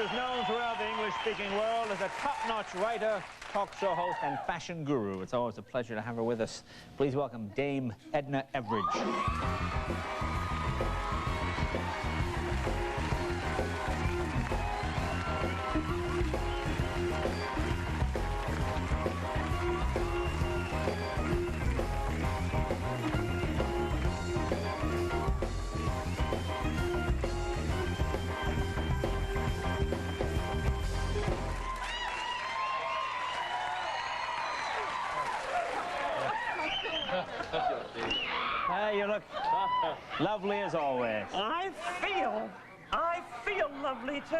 is known throughout the English-speaking world as a top-notch writer, talk show host, and fashion guru. It's always a pleasure to have her with us. Please welcome Dame Edna Everidge. Hey, you look lovely as always. I feel lovely too.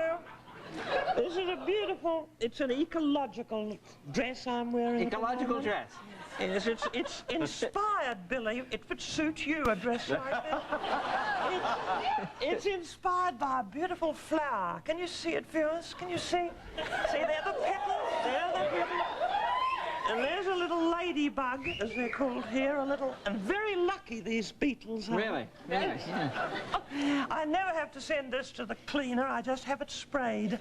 This is a beautiful, it's an ecological dress I'm wearing. Ecological dress? Yes, it's inspired, Billie. It would suit you, a dress like this. It's inspired by a beautiful flower. Can you see it, viewers? Can you see? See, there the petals, there the petals. And there's a little ladybug, as they're called here, and very lucky these beetles are. Really? Really? Yeah. I never have to send this to the cleaner, I just have it sprayed.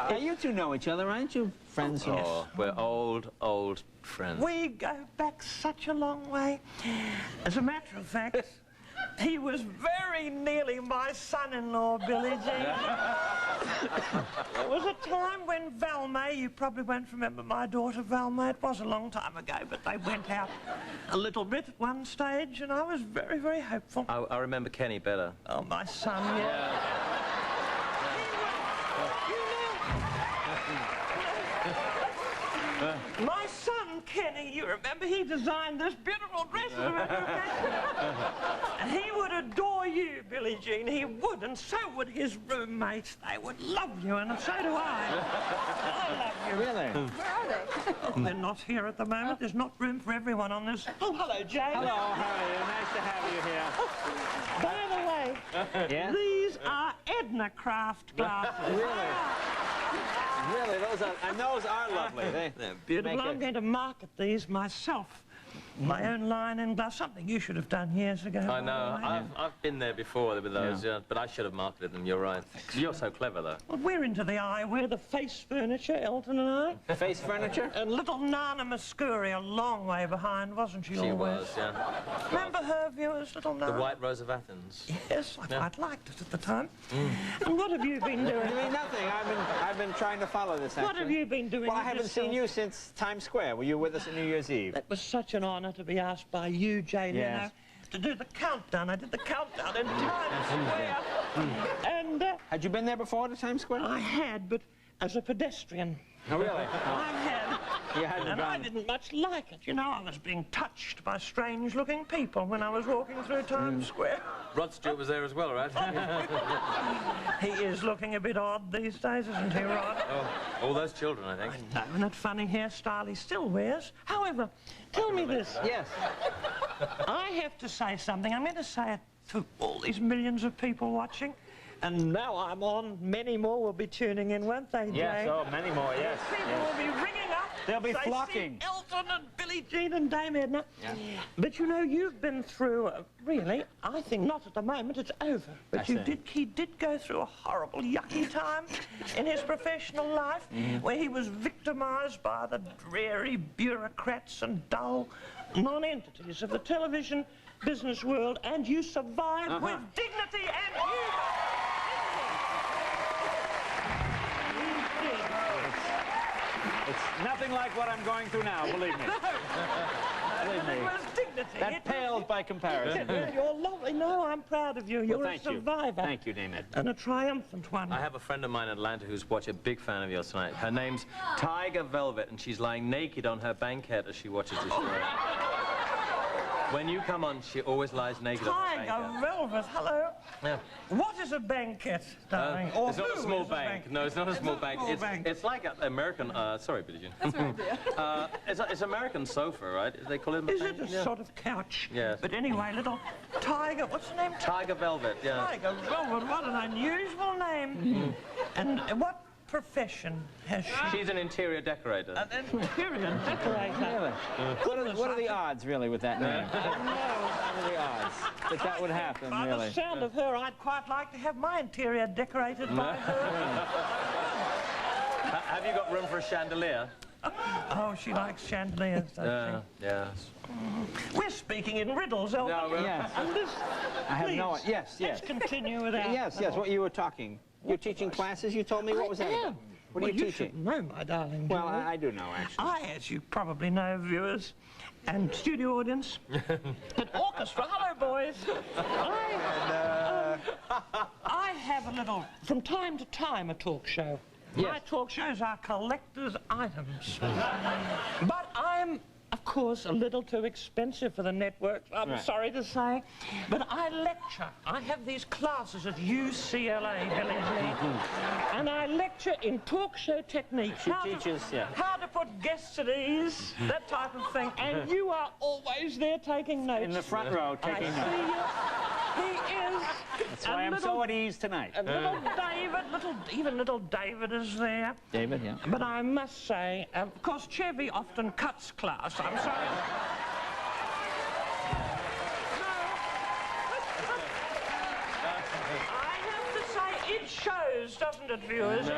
Now, you two know each other, aren't you? Friends? Oh, Yes. we're old friends. We go back such a long way. As a matter of fact, he was very nearly my son-in-law, Billie Jean. There was a time when Valmay, you probably won't remember my daughter Valmay, it was a long time ago, but they went out a little bit at one stage, and I was very, very hopeful. I remember Kenny better. Oh, my son, yeah. My son, Kenny, you remember, he designed this beautiful dress, as a matter of fact. And he would adore you, Billie Jean, he would, and so would his roommates. They would love you, and so do I. I love you. Really? Where are they? Oh, they're not here at the moment. There's not room for everyone on this. Oh, hello, Jane. Hello, how are you? Nice to have you here. By the way, Yes? these are Edna craft glasses. Really? Really, those are lovely. They're beautiful. I'm going to market these myself. My own line and glass, something you should have done years ago. I know. I've been there before with those, but I should have marketed them. You're right. You're so clever, though. Well, we're into the eyewear, the face furniture, Elton and I. Face furniture? And little Nana Muscuri, a long way behind, wasn't she? She always? was, yeah. Remember her, viewers, little Nana? The White Rose of Athens. Yes, I quite liked it at the time. And what have you been doing? I mean, nothing. I've been trying to follow this, actually. What have you been doing? Well, I haven't seen you since Times Square. Were you with us at New Year's Eve? That was such an honour to be asked by you, Jane, Yes. you know, to do the countdown. I did the countdown in Times Square. And Had you been there before to Times Square? I had, but as a pedestrian. Oh, really? I had. You hadn't And I gone. didn't much like it. You know, I was being touched by strange-looking people when I was walking through Times Square. Rod Stewart was there as well, right? He is looking a bit odd these days, isn't he, Rod? Oh, all those children, I think. No, and that funny hairstyle he still wears. However, tell me this. Yes. I have to say something. I'm going to say it to all these millions of people watching. And now I'm on, many more will be tuning in, won't they, Jane? Yes, oh, many more, yes. People will be ringing up. They'll be They flocking. see Elton and Billie Jean and Dame Edna. Yeah. But you know, you've been through, really, I think not at the moment, it's over. But I see. he did go through a horrible, yucky time in his professional life where he was victimised by the dreary bureaucrats and dull non-entities of the television business world, and you survived with dignity and humour. It's nothing like what I'm going through now, believe me. Believe me. It was dignity. That pales by comparison. You're lovely. No, I'm proud of you. You're Well, a survivor. Thank you, Dame Ed. And a triumphant one. I have a friend of mine in Atlanta who's a big fan of yours tonight. Her name's Tiger Velvet, and she's lying naked on her banquette as she watches the show. When you come on, she always lies naked on her Tiger banquette. Velvet, hello. Yeah. What is a banquet, darling? Or It's not a who small is bank. No, it's not a small bank. It's like an American. Sorry, Billie Jean. That's right, dear. It's American sofa, right? They call it. Is it a sort of couch? Yes. But anyway, little Tiger, what's the name? Tiger Velvet? Yeah. Tiger Velvet, what an unusual name. And profession has she? She's an interior decorator. An interior decorator. Really? What are the odds, really, with that name? No. What are the odds that would happen, By really? the sound of her, I'd quite like to have my interior decorated by her. Have you got room for a chandelier? Oh, she likes chandeliers, doesn't she? Yes. We're speaking in riddles, Elton. No, Yes. And this, I have no... please, Yes, yes. let's continue with our... Yes, yes, what you were talking. You're teaching classes, you told me? What was that about? What are you teaching? Should know, my darling. Well, Julie. I do know, actually. I, as you probably know, viewers and studio audience, and orchestra, hello, boys. I have a little, from time to time, a talk show. Yes. My talk shows are collector's items. But I'm, of course, a little too expensive for the network, I'm Right. sorry to say. But I lecture. I have these classes at UCLA, Billie Jean. And I lecture in talk show techniques. She teaches, yeah. How to put guests at ease, that type of thing. And you are always there taking notes. In the front row, taking notes. I see you. He is. That's why I'm so at ease tonight. And little David, even little David is there. David, yeah. But I must say, of course, Chevy often cuts class. I'm sorry. I have to say, it shows, doesn't it, viewers? It shows.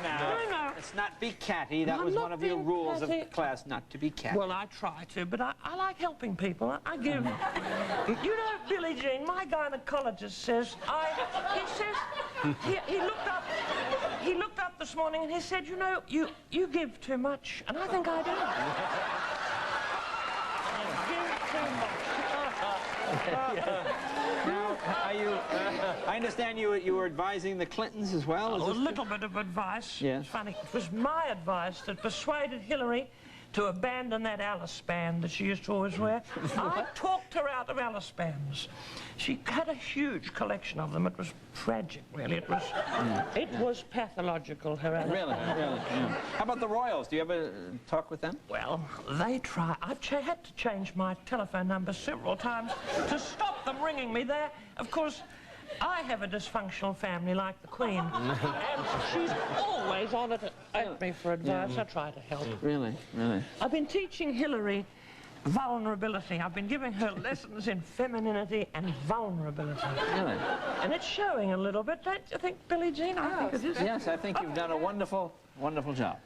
No. Let's not be catty. That I'm was not one of your being rules catty. of class, not to be catty. Well, I try to, but I like helping people. I give... You know, Billie Jean, my gynecologist says, he looked up this morning and he said, you know, you give too much. And I think I do. I give too much. Now, are you... I understand you were advising the Clintons as well? Is A this little bit of advice. Yes. It's funny. It was my advice that persuaded Hillary to abandon that Alice band that she used to always wear. I talked her out of Alice bands. She had a huge collection of them. It was tragic, really. It was pathological, her Alice Really? Really? Yeah. How about the Royals? Do you ever talk with them? Well, they try. I've had to change my telephone number several times to stop them ringing me there. Of course, I have a dysfunctional family like the Queen. And she's always on it at me for advice. I try to help. Really? Really? I've been teaching Hillary vulnerability. I've been giving her lessons in femininity and vulnerability. Really? And it's showing a little bit, don't you think, Billie Jean? I think it is. Yes, I think you've done a wonderful, wonderful job.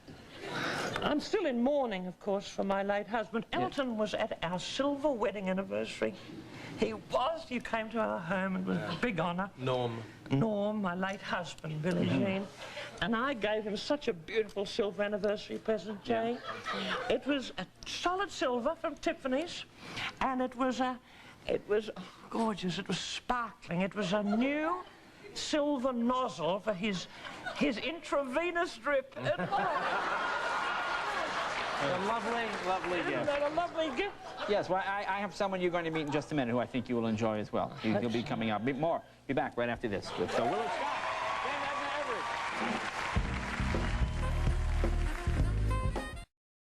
I'm still in mourning, of course, for my late husband. Elton was at our silver wedding anniversary. He came to our home and it was a big honour. Norm, my late husband, Billie Jean. And I gave him such a beautiful silver anniversary present, Jay. It was a solid silver from Tiffany's, and it was gorgeous. It was sparkling. It was a new silver nozzle for his intravenous drip. A lovely, lovely Isn't gift. that a lovely gift? Yes, well, I have someone you're going to meet in just a minute who I think you will enjoy as well. He'll be coming up. Be back right after this. So, Willard Scott, Edna Everett.